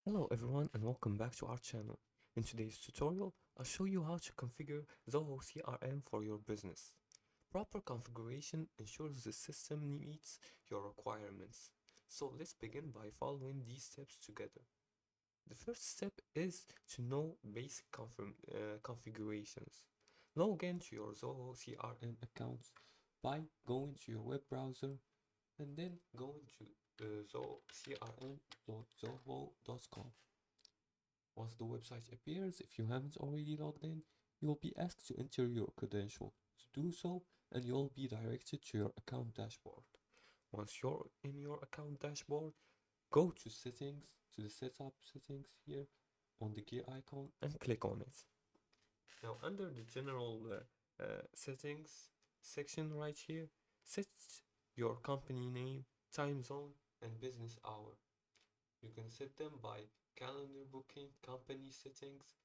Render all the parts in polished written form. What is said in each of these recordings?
Hello everyone and welcome back to our channel. In today's tutorial, I'll show you how to configure Zoho CRM for your business. Proper configuration ensures the system meets your requirements. So let's begin by following these steps together. The first step is to know basic configurations. Log in to your Zoho CRM accounts by going to your web browser and then going to zohocrm.zoho.com. Once the website appears, if you haven't already logged in, you will be asked to enter your credentials. Do so, and you'll be directed to your account dashboard. Once you're in your account dashboard, go to settings, to the setup settings here on the gear icon and click on it. Now under the general settings section right here, set your company name, time zone and business hour. You can set them by calendar booking, company settings,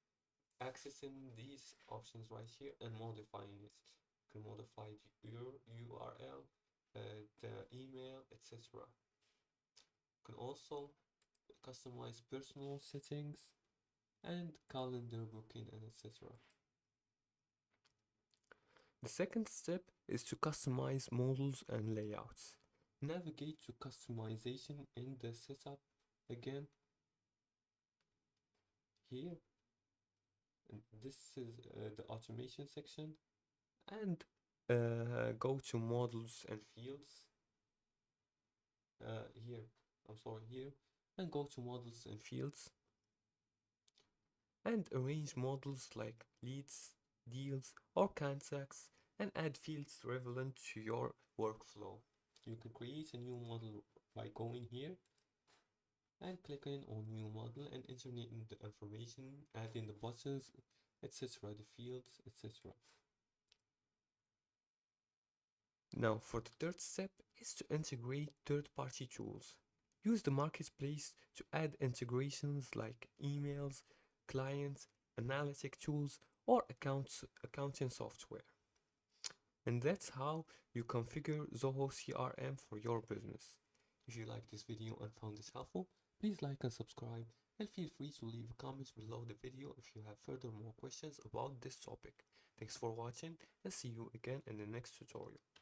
accessing these options right here and modifying it. You can modify your URL, the email, etc. You can also customize personal settings and calendar booking and etc. The second step is to customize models and layouts. Navigate to customization in the setup again here, and this is the automation section, and go to models and fields here. I'm sorry, here, and go to models and fields and arrange models like leads, deals, or contacts and add fields relevant to your workflow. You can create a new model by going here and clicking on new model and entering the information, adding the buttons, etc., the fields, etc. Now, for the third step is to integrate third-party tools. Use the marketplace to add integrations like emails, clients, analytic tools, or accounting software. And that's how you configure Zoho CRM for your business. If you like this video and found this helpful, please like and subscribe, and feel free to leave comments below the video if you have further more questions about this topic. Thanks for watching and see you again in the next tutorial.